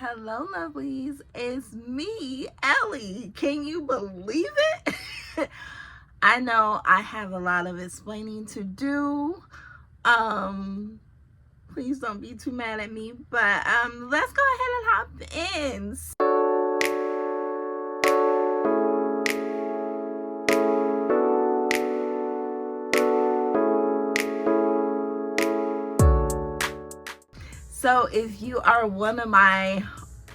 Hello, lovelies. It's me, Ellie. Can you believe it? I know I have a lot of explaining to do. Please don't be too mad at me, but let's go ahead and hop in. So if you are one of my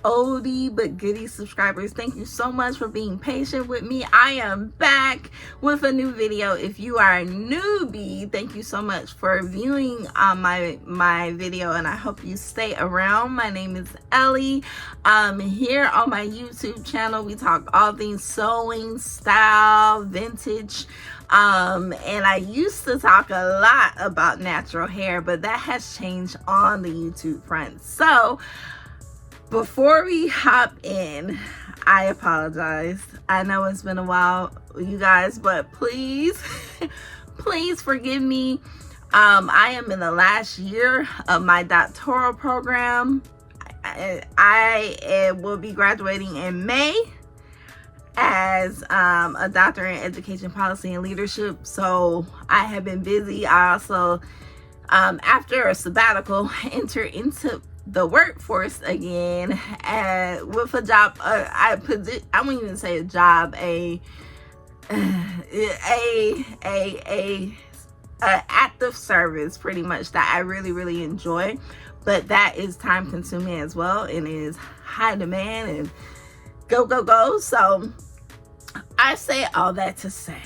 oldie but goodie subscribers, thank you so much for being patient with me. I am back with a new video. If you are a newbie, thank you so much for viewing my video, and I hope you stay around. My name is Ellie. Here on my YouTube channel, we talk all things sewing, style, vintage. And I used to talk a lot about natural hair, but that has changed on the YouTube front. So before we hop in, I apologize. I know it's been a while, you guys, but please, please forgive me. I am in the last year of my doctoral program. I will be graduating in May as a doctor in education policy and leadership. So I have been busy. I also, after a sabbatical, enter into the workforce again with a job. I wouldn't even say a job, a active service, pretty much, that I really enjoy, but that is time consuming as well, and is high demand and go. So I say all that to say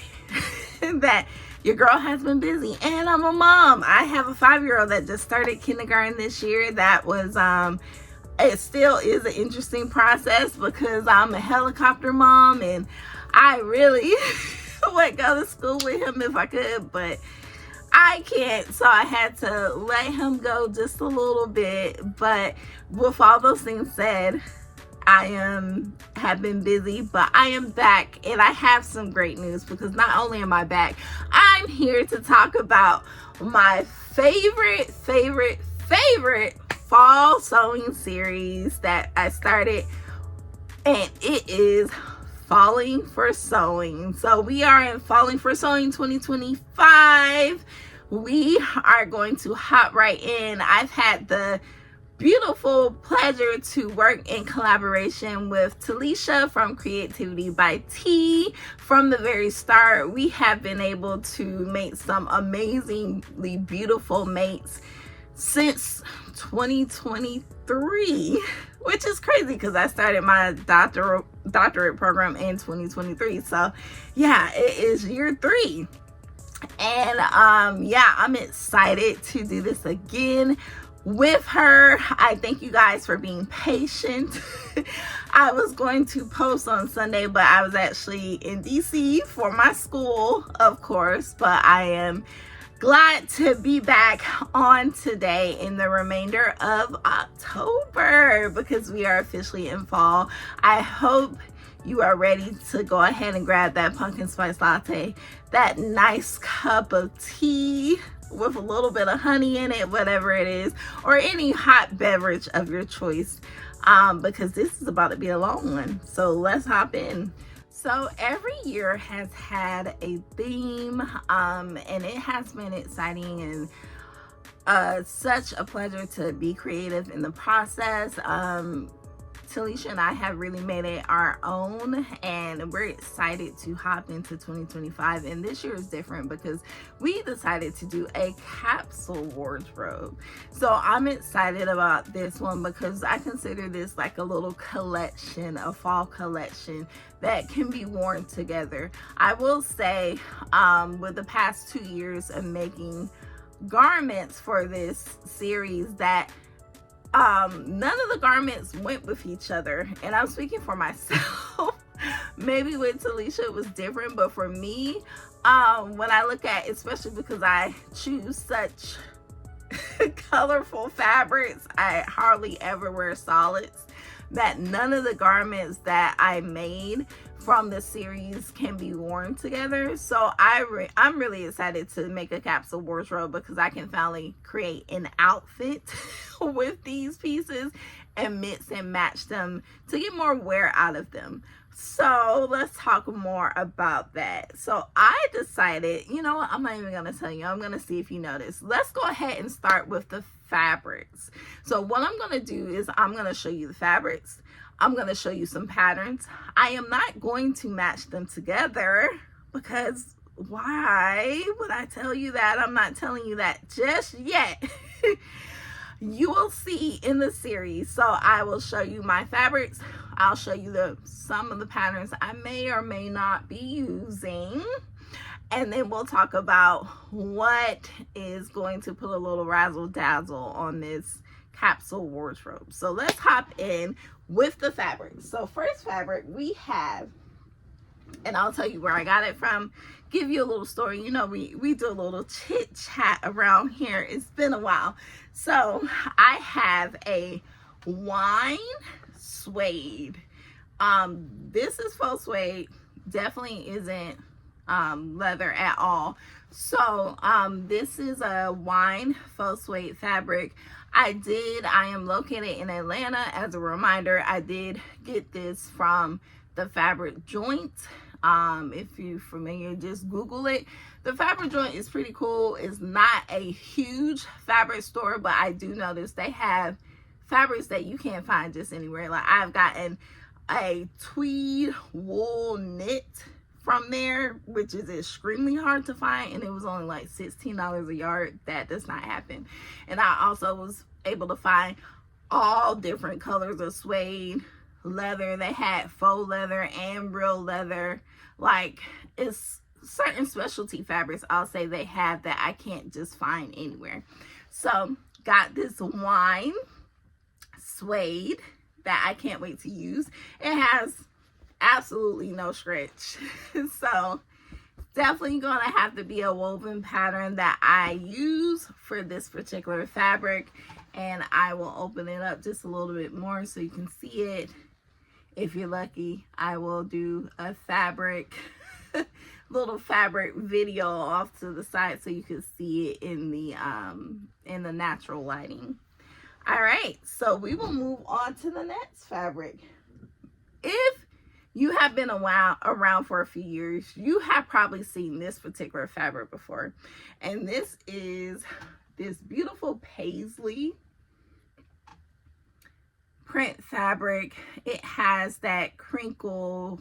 that your girl has been busy, and I'm a mom. I have a 5-year-old that just started kindergarten this year. That was it still is an interesting process because I'm a helicopter mom, and I really would go to school with him if I could, but I can't, so I had to let him go just a little bit. But with all those things said, I have been busy, but I am back, and I have some great news, because not only am I back, I'm here to talk about my favorite fall sewing series that I started, and it is Falling for Sewing. So we are in Falling for Sewing 2025. We are going to hop right in. I've had the beautiful pleasure to work in collaboration with Talisha from Creativity by T. From the very start, we have been able to make some amazingly beautiful mates since 2023, which is crazy because I started my doctorate program in 2023. So yeah, it is year 3, and yeah, I'm excited to do this again with her. I thank you guys for being patient. I was going to post on Sunday, but I was actually in DC for my school, of course, but I am glad to be back on today in the remainder of October, because we are officially in fall. I hope you are ready to go ahead and grab that pumpkin spice latte, that nice cup of tea with a little bit of honey in it, whatever it is, or any hot beverage of your choice, because this is about to be a long one. So let's hop in. So every year has had a theme, and it has been exciting and such a pleasure to be creative in the process. Talisha and I have really made it our own, and we're excited to hop into 2025. And this year is different because we decided to do a capsule wardrobe. So I'm excited about this one because I consider this like a little collection, a fall collection that can be worn together. I will say, with the past 2 years of making garments for this series, that none of the garments went with each other, and I'm speaking for myself. Maybe with Talisha it was different, but for me, when I look at, especially because I choose such colorful fabrics, I hardly ever wear solids, that none of the garments that I made from the series can be worn together. So I'm really excited to make a capsule wardrobe because I can finally create an outfit with these pieces and mix and match them to get more wear out of them. So let's talk more about that. So I decided, you know what, I'm not even going to tell you. I'm going to see if you notice. Let's go ahead and start with the fabrics. So what I'm going to do is I'm going to show you the fabrics. I'm going to show you some patterns. I am not going to match them together because why would I tell you that? I'm not telling you that just yet. You will see in the series. So I will show you my fabrics. I'll show you some of the patterns I may or may not be using. And then we'll talk about what is going to put a little razzle dazzle on this capsule wardrobe. So let's hop in with the fabrics. So first fabric we have, and I'll tell you where I got it from, give you a little story. You know, we do a little chit chat around here. It's been a while. So I have a wine suede. This is faux suede, definitely isn't leather at all. So this is a wine faux suede fabric. I am located in Atlanta. As a reminder, I did get this from the Fabric Joint. If you're familiar, just Google it. The Fabric Joint is pretty cool. It's not a huge fabric store, but I do notice they have fabrics that you can't find just anywhere. Like I've gotten a tweed wool knit from there, which is extremely hard to find, and it was only like $16 a yard. That does not happen. And I also was able to find all different colors of suede leather. They had faux leather and real leather. Like, it's certain specialty fabrics I'll say they have that I can't just find anywhere. So got this wine suede that I can't wait to use. It has absolutely no stretch. So definitely gonna have to be a woven pattern that I use for this particular fabric. And I will open it up just a little bit more so you can see it. If you're lucky, I will do a fabric, little fabric video off to the side so you can see it in the natural lighting. All right, so we will move on to the next fabric. If you have been around for a few years, you have probably seen this particular fabric before. And this is this beautiful paisley print fabric. It has that crinkle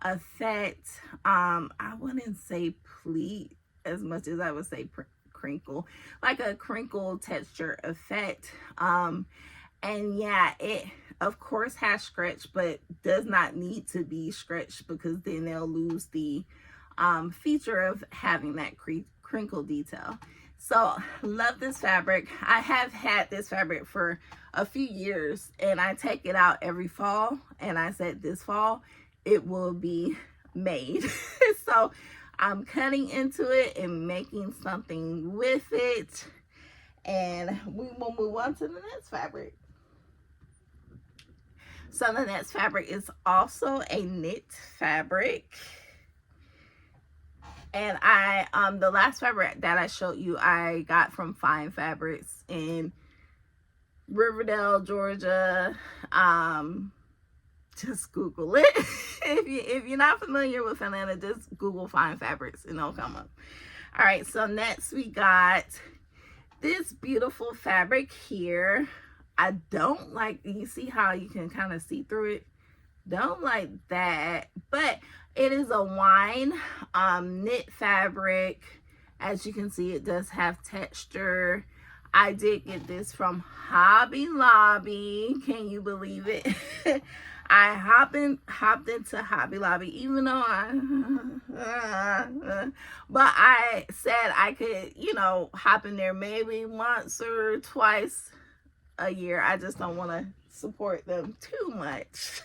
effect. I wouldn't say pleat as much as I would say crinkle, like a crinkle texture effect. And yeah, it of course has stretch, but does not need to be stretched because then they'll lose the feature of having that crinkle detail. So love this fabric. I have had this fabric for a few years and I take it out every fall, and I said this fall it will be made. So I'm cutting into it and making something with it, and we will move on to the next fabric. So the next fabric is also a knit fabric. And the last fabric that I showed you, I got from Fine Fabrics in Riverdale, Georgia. Just Google it. If you're not familiar with Atlanta, just Google Fine Fabrics and it'll come up. All right, so next we got this beautiful fabric here. I don't like, you see how you can kind of see through it? Don't like that, but it is a wine knit fabric. As you can see, it does have texture. I did get this from Hobby Lobby. Can you believe it? I hopped into Hobby Lobby, even though but I said I could, you know, hop in there maybe once or twice a year. I just don't want to support them too much.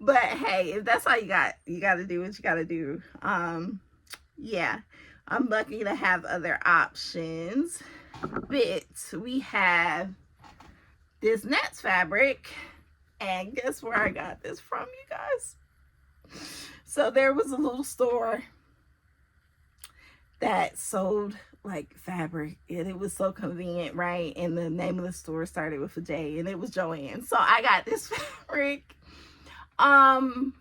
But hey, if that's all you got to do what you got to do. Yeah, I'm lucky to have other options. But we have this next fabric, and guess where I got this from, you guys? So there was a little store that sold like fabric, and it was so convenient, right? And the name of the store started with a J, and it was Joanne. So I got this fabric. I'm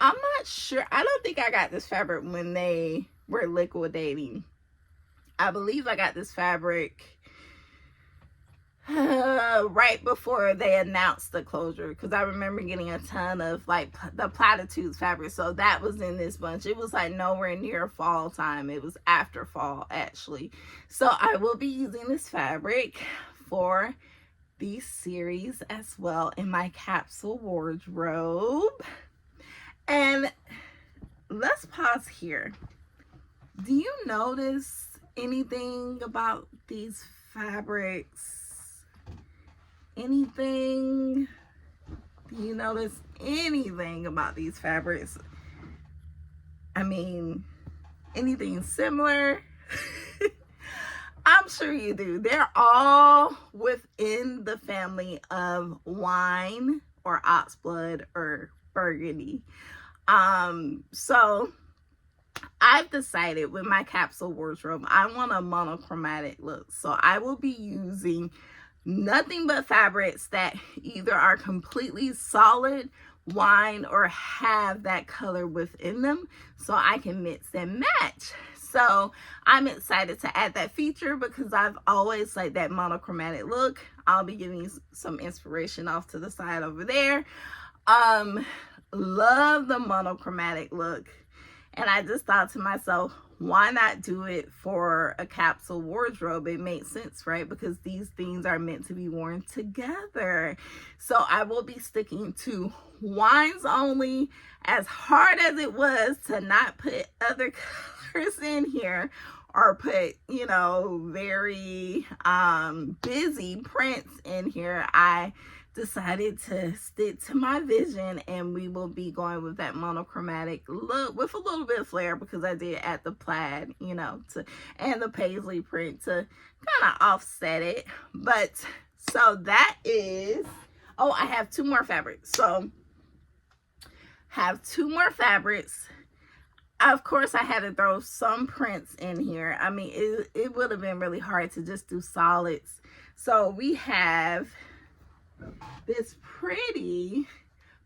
not sure. I don't think I got this fabric when they were liquidating. I believe I got this fabric right before they announced the closure, because I remember getting a ton of like the platitudes fabric. So that was in this bunch. It was like nowhere near fall time. It was after fall, actually. So I will be using this fabric for the series as well in my capsule wardrobe. And let's pause here. Do you notice anything about these fabrics? Anything? Do you notice anything about these fabrics? I mean, anything similar? I'm sure you do. They're all within the family of wine or oxblood or burgundy. So I've decided with my capsule wardrobe, I want a monochromatic look. So I will be using nothing but fabrics that either are completely solid wine or have that color within them, so I can mix and match. So I'm excited to add that feature because I've always liked that monochromatic look. I'll be giving you some inspiration off to the side over there. Love the monochromatic look, and I just thought to myself, why not do it for a capsule wardrobe? It makes sense, right? Because these things are meant to be worn together. So I will be sticking to wines only, as hard as it was to not put other colors in here or put, you know, very busy prints in here. I decided to stick to my vision, and we will be going with that monochromatic look with a little bit of flair, because I did add the plaid, you know, and the paisley print to kind of offset it. But so that is, oh, I have two more fabrics. So have two more fabrics. Of course, I had to throw some prints in here. I mean, it would have been really hard to just do solids. So we have this pretty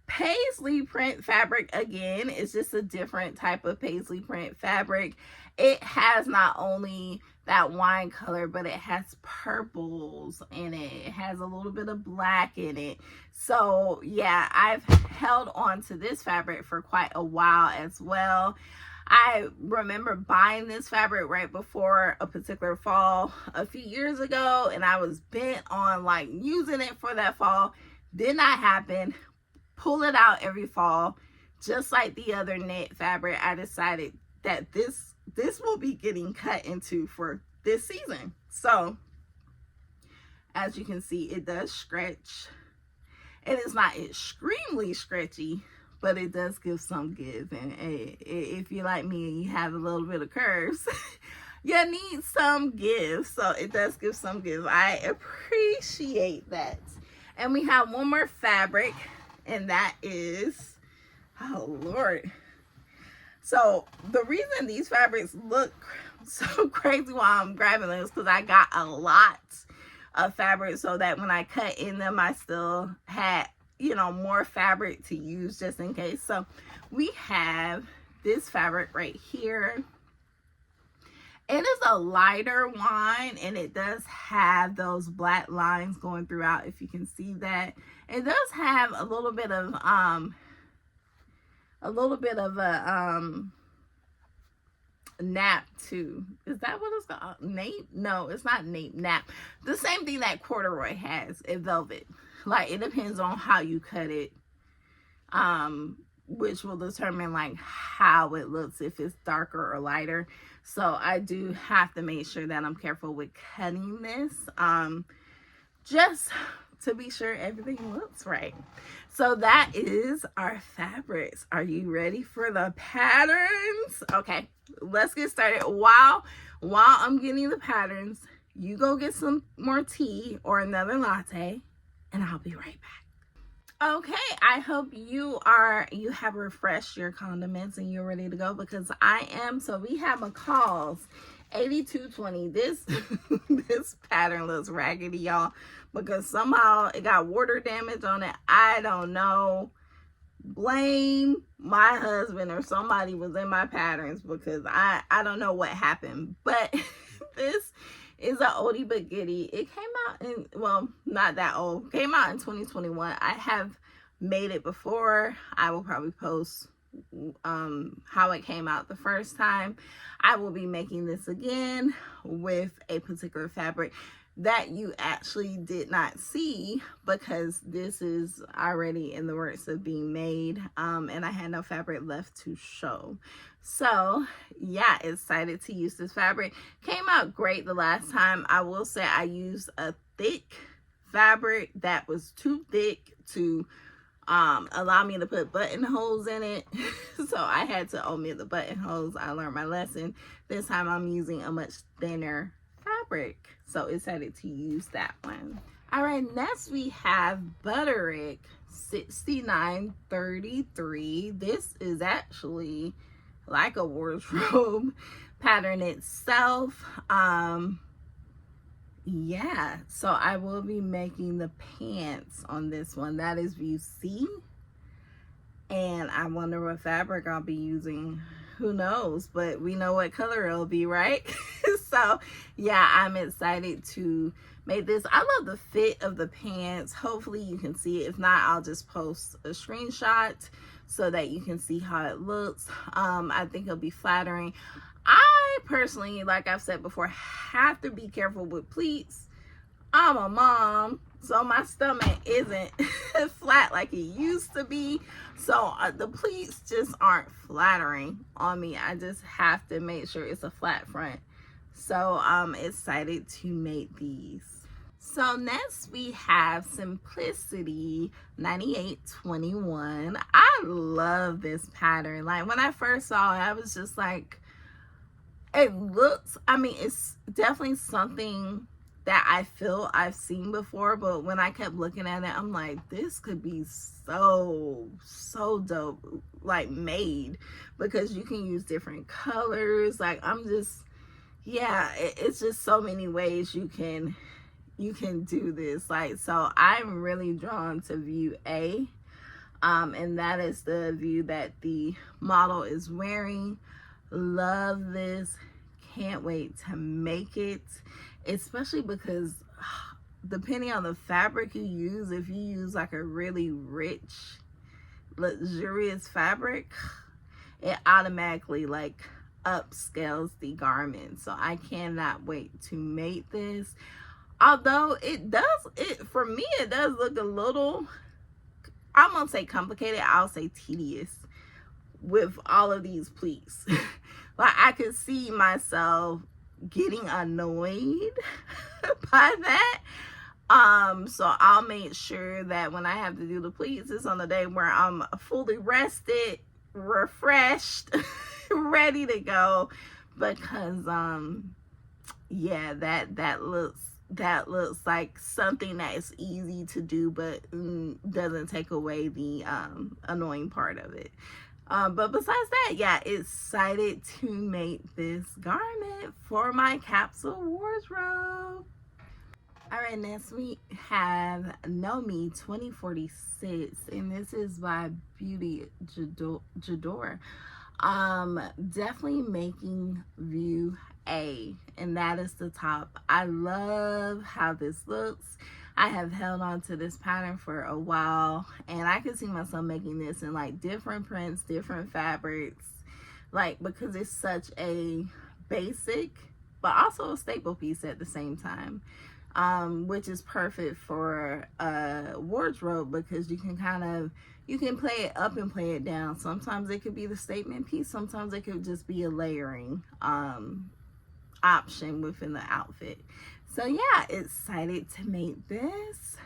paisley print fabric. Again, it's just a different type of paisley print fabric. It has not only that wine color, but it has purples in it. It has a little bit of black in it. So yeah, I've held on to this fabric for quite a while as well. I remember buying this fabric right before a particular fall a few years ago, and I was bent on like using it for that fall. Did not happen. Pull it out every fall. Just like the other knit fabric, I decided that this will be getting cut into for this season. So as you can see, it does stretch. It is not extremely stretchy, but it does give some give. And if you're like me and you have a little bit of curves, you need some give. So it does give some give. I appreciate that. And we have one more fabric, and that is, oh Lord. So the reason these fabrics look so crazy while I'm grabbing them is because I got a lot of fabric, so that when I cut in them, I still had, you know, more fabric to use just in case. So we have this fabric right here. It is a lighter wine, and it does have those black lines going throughout, if you can see that. It does have a little bit of a nap too. Is that what it's called? Nape? No, it's not nape. Nap. The same thing that corduroy has in velvet. Like, it depends on how you cut it, which will determine like how it looks, if it's darker or lighter. So I do have to make sure that I'm careful with cutting this, just to be sure everything looks right. So that is our fabrics. Are you ready for the patterns? Okay, let's get started. While I'm getting the patterns, you go get some more tea or another latte, and I'll be right back. Okay, I hope you have refreshed your condiments and you're ready to go, because I am. So we have a cause, 8220. This this pattern looks raggedy, y'all, because somehow it got water damage on it. I don't know. Blame my husband or somebody was in my patterns, because I don't know what happened. But this is an oldie but goodie. It came out in, well, not that old. Came out in 2021. I have made it before. I will probably post how it came out the first time. I will be making this again with a particular fabric that you actually did not see, because this is already in the works of being made, and I had no fabric left to show. So yeah, excited to use this fabric. Came out great the last time. I will say I used a thick fabric that was too thick to allow me to put buttonholes in it. So I had to omit the buttonholes. I learned my lesson. This time I'm using a much thinner fabric, so excited to use that one. All right, next we have Butterick 6933. This is actually like a wardrobe pattern itself. Yeah, so I will be making the pants on this one. That is view C, and I wonder what fabric I'll be using. Who knows, but we know what color it'll be, right? So yeah, I'm excited to make this. I love the fit of the pants. Hopefully you can see it. If not, I'll just post a screenshot so that you can see how it looks. I think it'll be flattering. I personally, like I've said before, have to be careful with pleats. I'm a mom, so my stomach isn't flat like it used to be. So the pleats just aren't flattering on me. I just have to make sure it's a flat front. So I'm excited to make these. So next we have Simplicity 9821. I love this pattern. Like when I first saw it, I was just like, it looks, I mean, it's definitely something that I feel I've seen before, but when I kept looking at it, I'm like, this could be so dope, like made, because you can use different colors. Like I'm just, yeah, it's just so many ways you can do this. Like, so I'm really drawn to view A, and that is the view that the model is wearing. Love this. Can't wait to make it, especially because depending on the fabric you use, if you use like a really rich, luxurious fabric, it automatically like upscales the garment. So I cannot wait to make this. Although for me it does look a little, I won't say complicated, I'll say tedious with all of these pleats. Like I could see myself getting annoyed by that. So I'll make sure that when I have to do the pleats, it's on the day where I'm fully rested, refreshed, ready to go, because yeah, that looks like something that is easy to do, but doesn't take away the annoying part of it. But besides that, yeah, excited to make this garment for my capsule wardrobe. All right, next we have Know Me 2046, and this is by Beauty Jador. Definitely making view A, and that is the top. I love how this looks. I have held on to this pattern for a while, and I can see myself making this in like different prints, different fabrics, like because it's such a basic but also a staple piece at the same time, which is perfect for a wardrobe, because you can play it up and play it down. Sometimes it could be the statement piece, sometimes it could just be a layering option within the outfit. So yeah, excited to make this.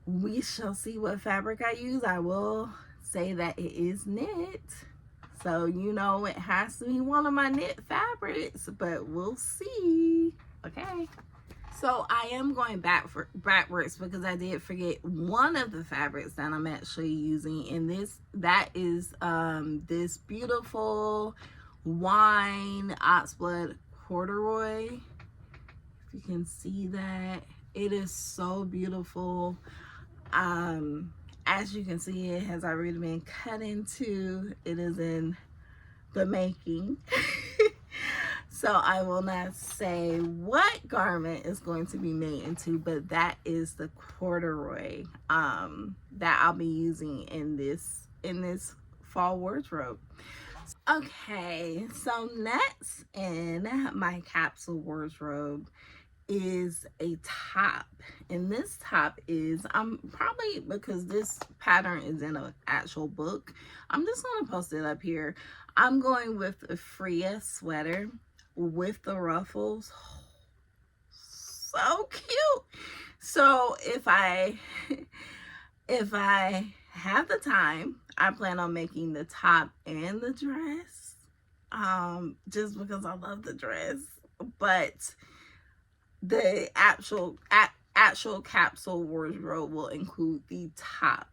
We shall see what fabric I use. I will say that it is knit, so you know it has to be one of my knit fabrics, but we'll see. Okay, so I am going backwards because I did forget one of the fabrics that I'm actually using, and that is this beautiful wine oxblood corduroy. If you can see that, it is so beautiful. As you can see, it has already been cut into. It is in the making. So I will not say what garment is going to be made into, but that is the corduroy that I'll be using in this fall wardrobe. Okay, so next in my capsule wardrobe is a top, and this top is probably because this pattern is in an actual book, I'm just gonna post it up here. I'm going with a Freya sweater with the ruffles. So cute. So if I have the time, I plan on making the top and the dress, just because I love the dress. But the actual capsule wardrobe will include the top.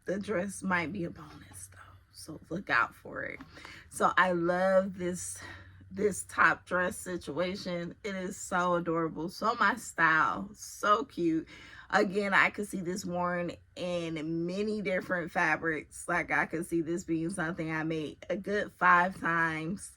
The dress might be a bonus though, so look out for it. So I love this top dress situation. It is so adorable, so my style, so cute. Again, I could see this worn in many different fabrics. Like, I could see this being something I made a good 5 times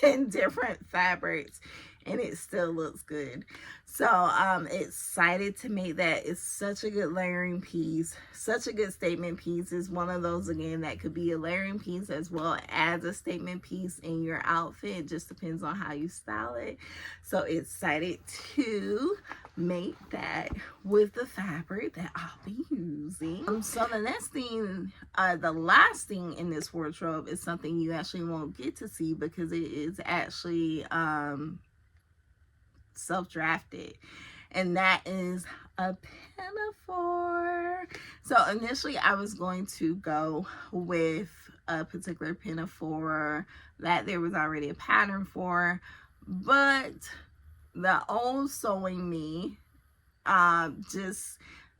in different fabrics, and it still looks good. So I'm excited to make that. It's such a good layering piece, such a good statement piece. It's one of those, again, that could be a layering piece as well as a statement piece in your outfit. It just depends on how you style it. So excited to make that with the fabric that I'll be using. So the next thing, the last thing in this wardrobe is something you actually won't get to see because it is actually self-drafted, and that is a pinafore. So initially I was going to go with a particular pinafore that there was already a pattern for, but the old sewing me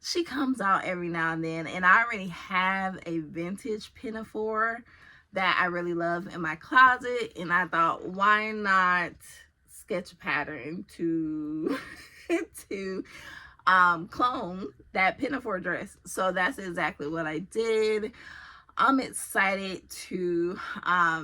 she comes out every now and then, and I already have a vintage pinafore that I really love in my closet, and I thought, why not sketch a pattern to clone that pinafore dress? So that's exactly what I did. I'm excited to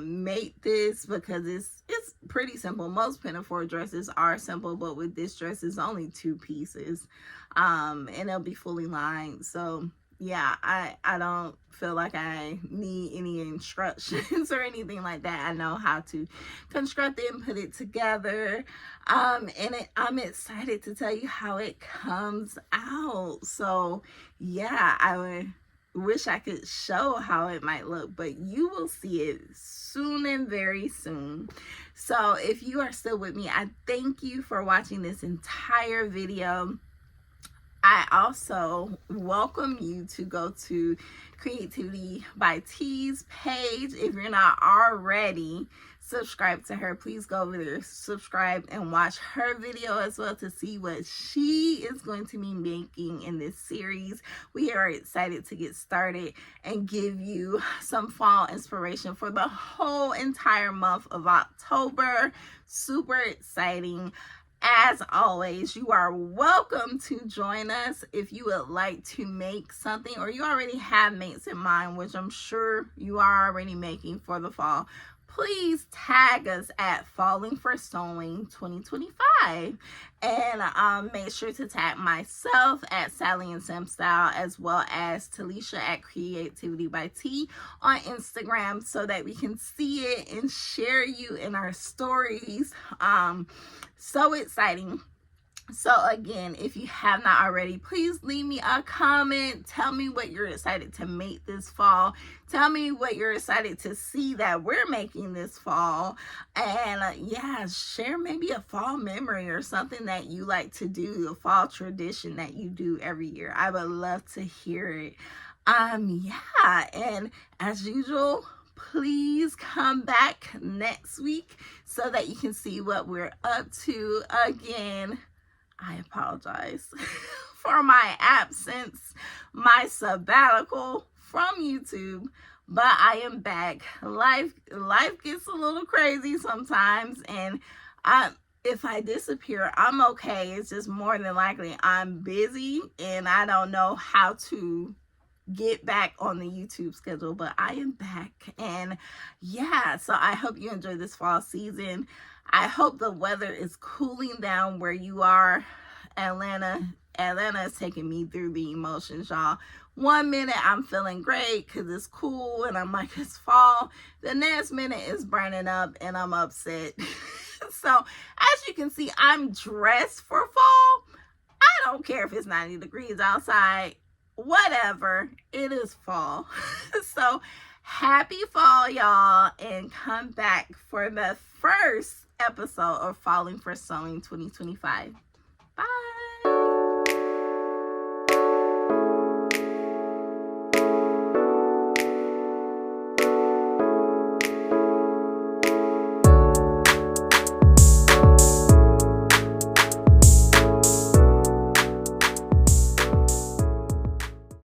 make this because it's pretty simple. Most pinafore dresses are simple, but with this dress, it's only 2 pieces, and it'll be fully lined. So yeah, I don't feel like I need any instructions or anything like that. I know how to construct it and put it together, and I'm excited to tell you how it comes out. So yeah, I wish I could show how it might look, but you will see it soon and very soon. So if you are still with me, I thank you for watching this entire video. I also welcome you to go to Creativity by T's page. If you're not already subscribed to her, please go over there, subscribe, and watch her video as well to see what she is going to be making in this series. We are excited to get started and give you some fall inspiration for the whole entire month of October. Super exciting. As always, you are welcome to join us if you would like to make something, or you already have mates in mind, which I'm sure you are already making for the fall. Please tag us at Falling for Sewing 2025, and make sure to tag myself at Sally and Sam Style, as well as Talisha at Creativity by T on Instagram, so that we can see it and share you in our stories. So exciting. So again, if you have not already, please leave me a comment. Tell me what you're excited to make this fall. Tell me what you're excited to see that we're making this fall. And yeah, share maybe a fall memory or something that you like to do, a fall tradition that you do every year. I would love to hear it. Yeah, and as usual, please come back next week so that you can see what we're up to. Again, I apologize for my absence, my sabbatical from YouTube, but I am back. Life gets a little crazy sometimes, and if I disappear, I'm okay. It's just more than likely I'm busy and I don't know how to get back on the YouTube schedule, but I am back. And yeah, so I hope you enjoy this fall season. I hope the weather is cooling down where you are. Atlanta is taking me through the emotions, y'all. One minute I'm feeling great because it's cool and I'm like, it's fall. The next minute it's burning up and I'm upset. So as you can see, I'm dressed for fall. I don't care if it's 90 degrees outside. Whatever, it is fall. So happy fall, y'all, and come back for the first episode of Falling for Sewing 2025. Bye.